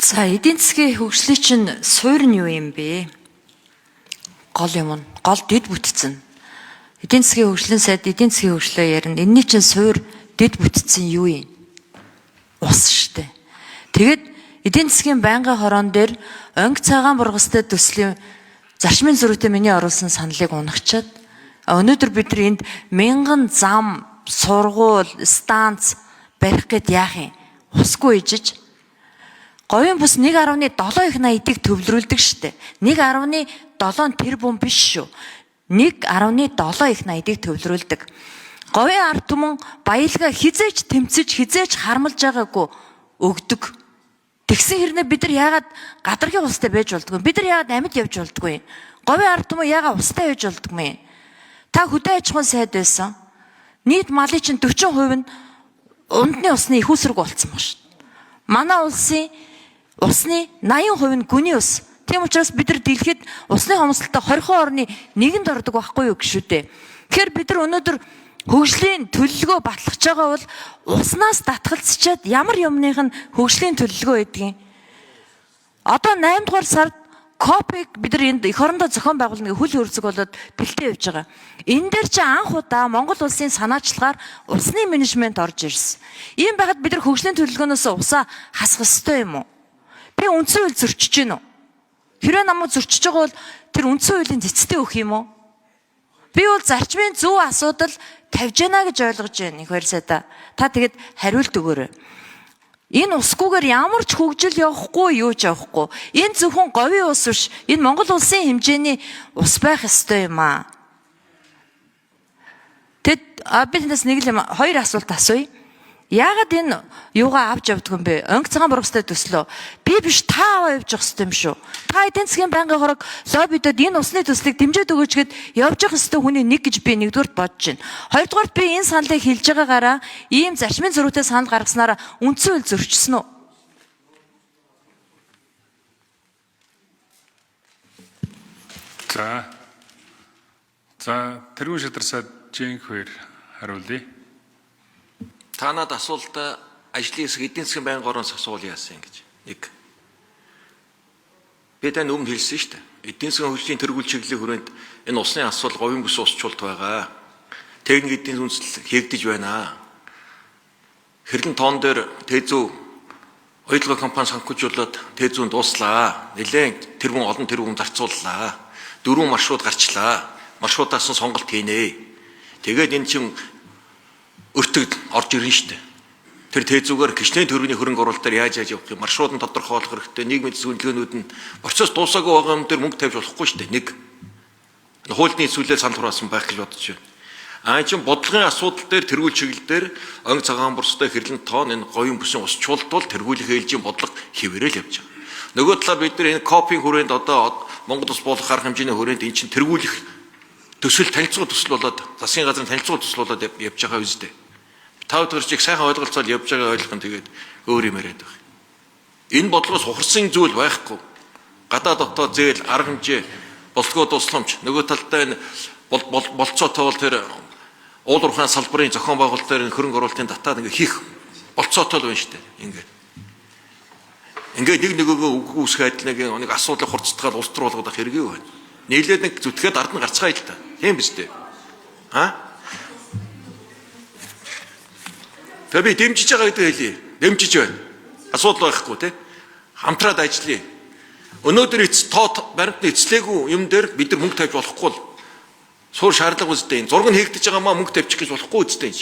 За эдийн засгийн хөгжлийн чинь суурь нь юу юм бэ? Гол юм нь гол дэд бүтцэн. Эдийн засгийн хөгжлийн сайд эдийн засгийн хөгжлөө ярина. Энэний чинь суурь дэд бүтцэн юу юм? Ус штэ. Тэгэд эдийн засгийн байнгын хорон дээр онг цагаан бургастай төслийн зарчмын зөрүүтэй миний оруулсан саналыг унагчаад өнөөдөр бид нар энд мянган зам, сургууль, станц барих гэд яах юм? Усгүй ижиж говийн бус 1.7 их наядыг төвлөрүүлдэг штэ. 1.7 тэрбум биш шүү. 1.7 их наядыг төвлөрүүлдэг. Говийн ард түмэн баялгаа хизээч тэмцэж хизээч хармалж байгаагүй өгдөг. Тэгсэн хэрнээ бид нар яагаад гадаргын устай байж болдгоо? Бид нар яагаад амьд явж болдгоо юм? Говийн ард түмэн яагаад устай байж болдгоо юм? Та хөдөө аж ахуйн сайд байсан. Нийт малын чинь 40% нь ундны усны их үсрэг болцсон ба шүү. Манай улсын усны 80% нь гүний ус. Тийм учраас бид нар дэлхийд усны хомсдолтой 20 орны нэгэнд ордог байхгүй юу гэж шүү дээ. Тэгэхээр бид нар өнөөдөр хөгжлийн төлөлгөө батлах байгаа бол уснаас татгалзчаад ямар юмных нь хөгжлийн төлөлгөө байдгийг. Одоо 8 дугаар сард КОП-ыг бид нар энд эх орондоо зохион байгуулна гэх хөл хөрцөг болоод бэлтээ явж байгаа. Энэ дээр чи анх удаа Монгол улсын санаачлагаар усны менежмент орж ирсэн. Ийм байхад бид нар хөгжлийн төлөлгөөнөөс усаа хасах ёстой юм уу? Би үндсэн хууль зөрчиж гин үү? Хэрвээ намайг зөрчиж байгаа бол тэр үндсэн хуулийн цэцтэй өгөх юм уу? Би бол зарчмын зөв асуудал тавьж гинэ гэж ойлгож байна их баярсаа. Та тэгэд хариулт өгөөрэй. Энэ усгүйгээр ямар ч хөгжил явахгүй юу ч явахгүй. Энэ зөвхөн говийн ус биш. Энэ Монгол улсын хэмжээний ус байх ёстой юм аа. Тэгэд би танаас нэг л хоёр асуулт асууя. Яагаад энэ юугаа авч явдаг юм бэ? Онг цагаан бургастай төслөө. Би биш та аваа явж явах ёстой юм шүү. Та эдийн засгийн байнгын хорог лоббидод энэ усны төслийг дэмжиж өгөөч гэд явж явах ёстой хүний нэг гэж би нэгдүгürt бодож байна. Хоёрдугаарт би энэ саналыг хэлж байгаагаараа ийм зарчмын зөрүүтэй санал гаргаснараа үндсэн хууль зөрчсөн үү? За тэрүүн шидарсаад Жинх хоёр хариулъя. Та надад асуултаа ажлын хэсэг эдийн засгийн байнгын ороноос асуулъя яасан гэж. Нэг. Би тань өмнө хэлсэн шүү дээ. Эдийн засгийн хөгжлийн тэргүүл чиглэлийн хүрээнд энэ усны асуудал говийн бүс усчлалт байгаа. Техник эдийн үндэслэл хийгдэж байна. Хэрлэн тоон дээр Тэзүү оюутлогын компани санхүүжүүлээд Тэзүүнд дууслаа. Нэлээд тэрбум олон тэрбум зарцууллаа. 4 маршрут гарчлаа. Маршрутаас нь сонголт хийнэ. Тэгээд энэ чинь өртөгд орж ирнэ шүү дээ. Тэр Тэзүүгээр гişнээ төрөний хөрөнгө оруулалтаар яаж явах юм? Маршрут нь тодорхойлох хэрэгтэй. Нийгмийн зөвлөгөөнүүд нь процесс дуусаагүй байгаа юм дээр мөнгө тавьж болохгүй шүү дээ. Нэг. Хуулийн зүйлээр санал хураасан байх гэж бодож байна. Чин бодлогын асуудал дээр тэргүүл чиглэл дээр онг цагаан бурстай хэрлэн тоон энэ говийн бүсийн усчлалт бол тэргүүлэх ээлжийн бодлого хэвээрэл явж байгаа. Нөгөө талаар бид нар энэ копийн хүрээнд одоо Монгол улс болох арга хэмжээний хүрээнд эн чин тэргүүлэх төсөл танилцуулга төсөл болоод засгийн газрын танилцуулга төсөл болоод явж байгаа үстэй. Тав дахь чиг сайхан ойлголцоод явж байгаа ойлгох нь тэгээд өөр юм яриад байна. Энэ бодлогоос ухарсан зүйл байхгүй. Гадаад дотоод зээл арга хэмжээ болтгоо тусламж нөгөө талдаа энэ болцоотой бол тэр уул уурхайн салбарын зохион байгуулалт дээр хөрөнгө оруулалтын татаад ингээ хийх болцоотой л байна шүү дээ. Ингээ нэг нөгөөгөө үсгээд нэг асуудлыг хурцтгаад улс төр болгох хэрэггүй байна. Нийлээд нэг зүтгээд ард нь гарцгаая л та. Тийм биз дээ. Тэгээ би дэмжиж байгаа гэдэг хэлье. Дэмжиж байна. Асуудал байхгүй тий. Хамтраад ажиллая. Өнөөдөр баримтны эцлээгүй юм дээр бид нар мөнгө тавьж болохгүй л. Суур шаардлага үстэй. Зураг нь хийгдэж байгаа маа мөнгө тавьчих гэж болохгүй үстэй.